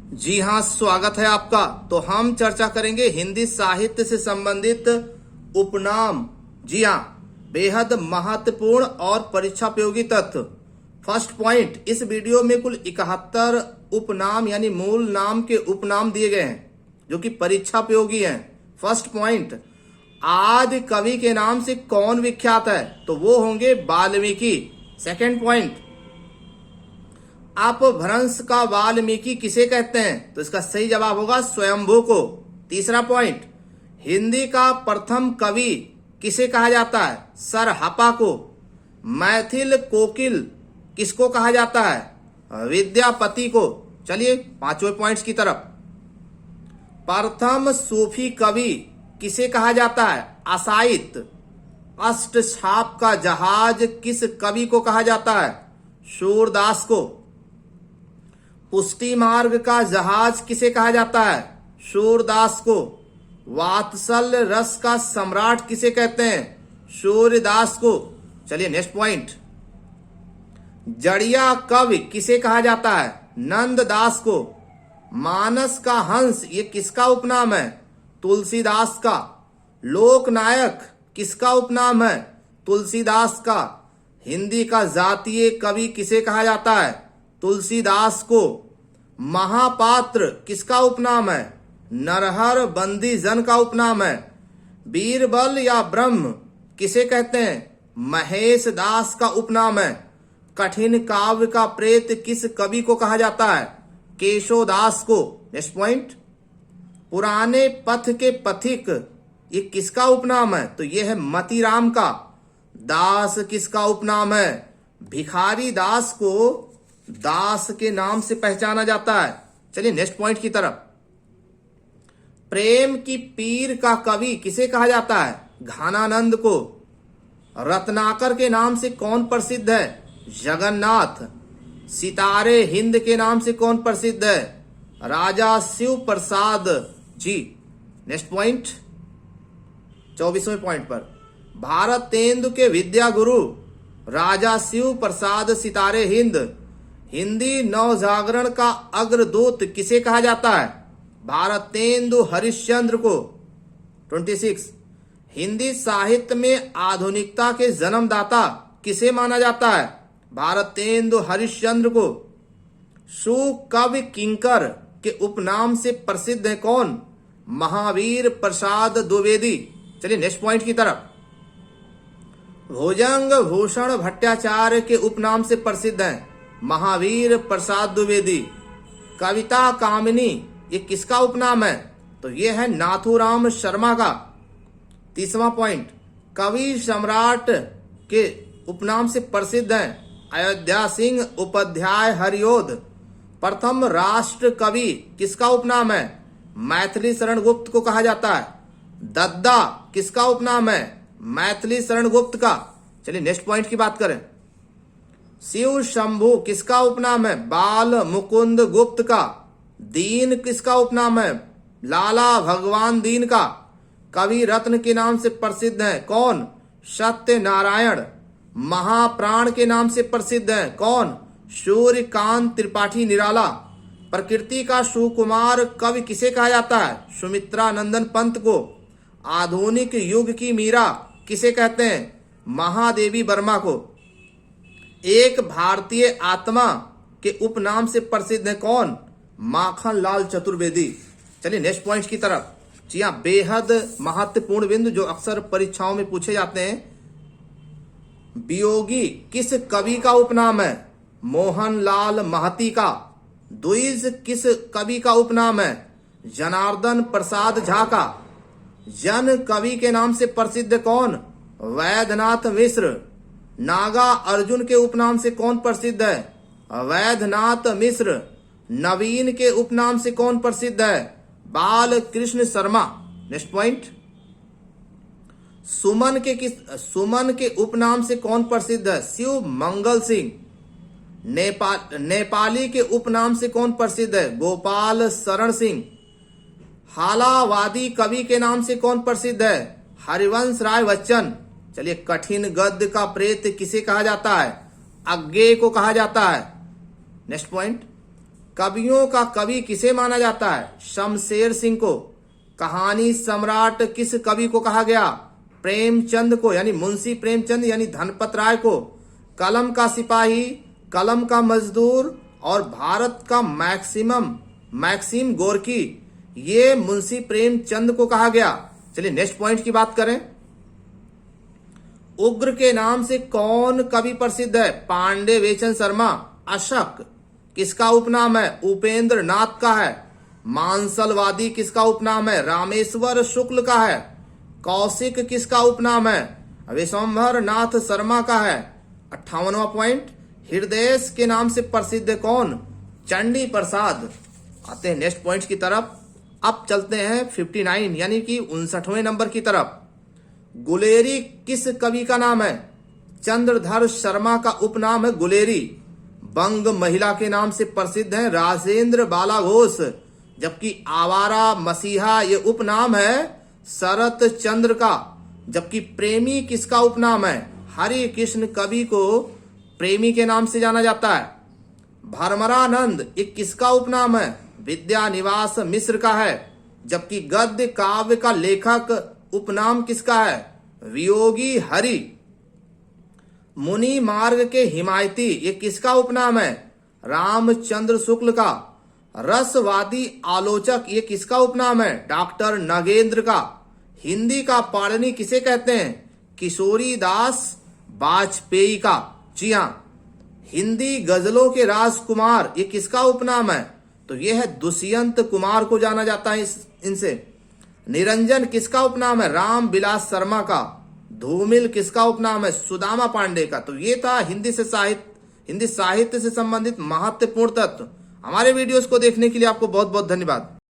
जी हाँ, स्वागत है आपका। तो हम चर्चा करेंगे हिंदी साहित्य से संबंधित उपनाम। जी हाँ, बेहद महत्वपूर्ण और परीक्षापयोगी तथ्य। फर्स्ट पॉइंट, इस वीडियो में कुल 71 उपनाम यानी मूल नाम के उपनाम दिए गए हैं जो कि परीक्षापयोगी हैं। फर्स्ट पॉइंट, आदि कवि के नाम से कौन विख्यात है? तो वो होंगे वाल्मीकि। सेकंड पॉइंट, अपभ्रंश का वाल्मीकि किसे कहते हैं? तो इसका सही जवाब होगा स्वयंभू को। तीसरा पॉइंट, हिंदी का प्रथम कवि किसे कहा जाता है? सर हपा को। मैथिल कोकिल किसको कहा जाता है? विद्यापति को। चलिए पांचवें पॉइंट्स की तरफ। प्रथम सूफी कवि किसे कहा जाता है? असाइत। अष्टछाप का जहाज किस कवि को कहा जाता है? सूरदास को। पुष्टि मार्ग का जहाज किसे कहा जाता है? सूरदास को। वात्सल्य रस का सम्राट किसे कहते हैं? सूर्यदास को। चलिए नेक्स्ट पॉइंट, जड़िया कवि किसे कहा जाता है? नंददास को। मानस का हंस ये किसका उपनाम है? तुलसीदास का। लोकनायक किसका उपनाम है? तुलसीदास का। हिंदी का जातीय कवि किसे कहा जाता है? तुलसीदास को। महापात्र किसका उपनाम है? नरहर बंदी जन का उपनाम है। बीरबल या ब्रह्म किसे कहते हैं? महेश दास का उपनाम है। कठिन काव्य का प्रेत किस कवि को कहा जाता है? केशोदास को। नेक्स्ट पॉइंट, पुराने पथ के पथिक ये किसका उपनाम है? तो ये है मतीराम का। दास किसका उपनाम है? भिखारी दास को दास के नाम से पहचाना जाता है। चलिए नेक्स्ट पॉइंट की तरफ, प्रेम की पीर का कवि किसे कहा जाता है? घानानंद को। रत्नाकर के नाम से कौन प्रसिद्ध है? जगन्नाथ। सितारे हिंद के नाम से कौन प्रसिद्ध है? राजा Shiv Prasad ji. Next point, 24वें point पर, भारतेंदु के विद्या गुरु राजा शिव प्रसाद सितारे हिंद हिंदी नवजागरण का अग्रदूत किसे कहा जाता है? भारतेंदु हरिश्चंद्र को। 26, हिंदी साहित्य में आधुनिकता के जन्मदाता किसे माना जाता है? भारतेंदु हरिश्चंद्र को। सुकवि किंकर के उपनाम से प्रसिद्ध है कौन? महावीर प्रसाद द्विवेदी। चलिए नेक्स्ट पॉइंट की तरफ, भुजंग भूषण भट्टाचार्य के उपनाम से प्रसिद्ध हैं महावीर प्रसाद द्विवेदी। कविता कामिनी ये किसका उपनाम है? तो ये है नाथूराम शर्मा का। 30वां पॉइंट, कवि सम्राट के उपनाम से प्रसिद्ध हैं अयोध्या सिंह उपाध्याय हरिओद। प्रथम राष्ट्र कवि किसका उपनाम है? मैथिली शरण गुप्त को कहा जाता है। दद्दा किसका उपनाम है? मैथिली शरण गुप्त का। चलिए नेक्स्ट पॉइंट की बात करें, शिव शंभु किसका उपनाम है? बाल मुकुंद गुप्त का। दीन किसका उपनाम है? लाला भगवान दीन का। कवि रत्न के नाम से प्रसिद्ध है कौन? सत्य नारायण। महाप्राण के नाम से प्रसिद्ध है कौन? सूर्यकांत त्रिपाठी निराला। प्रकृति का सुकुमार कवि किसे कहा जाता है? सुमित्रा नंदन पंत को। आधुनिक युग की मीरा किसे कहते हैं? महादेवी वर्मा को। एक भारतीय आत्मा के उपनाम से प्रसिद्ध है कौन? माखन लाल चतुर्वेदी। चलिए नेक्स्ट पॉइंट की तरफ। जी हाँ, बेहद महत्वपूर्ण बिंदु जो अक्सर परीक्षाओं में पूछे जाते हैं। वियोगी किस कवि का उपनाम है? मोहन लाल महती का। द्विज किस कवि का उपनाम है? जनार्दन प्रसाद झा का। जन कवि के नाम से प्रसिद्ध कौन? वैद्यनाथ मिश्र। नागा अर्जुन के उपनाम से कौन प्रसिद्ध है? वैद्यनाथ मिश्र। नवीन के उपनाम से कौन प्रसिद्ध है? बाल कृष्ण शर्मा। नेक्स्ट पॉइंट, सुमन के उपनाम से कौन प्रसिद्ध है? शिव मंगल सिंह। नेपाली के उपनाम से कौन प्रसिद्ध है? गोपाल शरण सिंह। हालावादी कवि के नाम से कौन प्रसिद्ध है? हरिवंश राय बच्चन। चलिए, कठिन गद्य का प्रेत किसे कहा जाता है? अज्ञेय को कहा जाता है। नेक्स्ट पॉइंट, कवियों का कवि किसे माना जाता है? शमशेर सिंह को। कहानी सम्राट किस कवि को कहा गया? प्रेमचंद को, यानी मुंशी प्रेमचंद यानी धनपत राय को। कलम का सिपाही, कलम का मजदूर और भारत का मैक्सिम गोरकी, ये मुंशी प्रेमचंद को कहा गया। चलिए नेक्स्ट पॉइंट की बात करें। उग्र के नाम से कौन कवि प्रसिद्ध है? पांडे वेचन शर्मा। अशक किसका उपनाम है? उपेंद्र नाथ का है। मांसलवादी किसका उपनाम है? रामेश्वर शुक्ल का है। कौशिक किसका उपनाम है? विश्वंभर नाथ शर्मा का है। 58वां पॉइंट, हृदय के नाम से प्रसिद्ध कौन? चंडी प्रसाद। आते हैं नेक्स्ट पॉइंट की तरफ। अब चलते हैं 59 यानी कि 59वें नंबर की तरफ। गुलेरी किस कवि का नाम है? चंद्रधर शर्मा का उपनाम है गुलेरी। बंग महिला के नाम से प्रसिद्ध है राजेंद्र बाला घोष, जबकि आवारा मसीहा ये उपनाम है शरत चंद्र का। जबकि प्रेमी किसका उपनाम है? हरि कृष्ण कवि को प्रेमी के नाम से जाना जाता है। भरमरानंद ये किसका उपनाम है? विद्यानिवास मिश्र का है। जबकि गद्य काव्य का लेखक उपनाम किसका है? वियोगी हरि। मुनि मार्ग के हिमायती ये किसका उपनाम है? रामचंद्र शुक्ल का। रसवादी आलोचक ये किसका उपनाम है? डॉक्टर नगेंद्र का। हिंदी का पाणिनि किसे कहते हैं? किशोरी दास वाजपेयी का। जी हाँ, हिंदी गजलों के राजकुमार ये किसका उपनाम है? तो ये है दुष्यंत कुमार को जाना जाता है इनसे। निरंजन किसका उपनाम है? राम बिलास शर्मा का। धूमिल किसका उपनाम है? सुदामा पांडे का। तो ये था हिंदी साहित्य से संबंधित महत्वपूर्ण तत्व। हमारे वीडियोस को देखने के लिए आपको बहुत बहुत धन्यवाद।